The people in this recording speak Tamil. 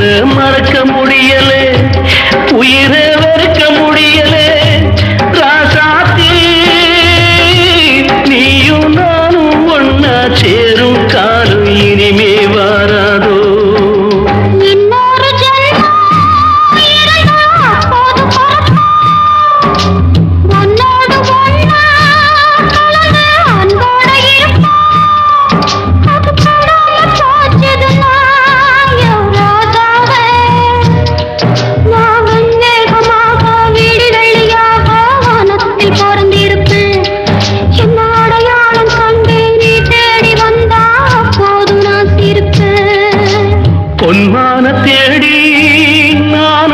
உன்னை மறக்க முடியலே, உயிரை வெறுக்க முடியலே. ராசாத்தி நீயும் நானும் ஒன்னா சேரும் காலம் இனிமே வாராதோ. பொன்மான தேடி நான்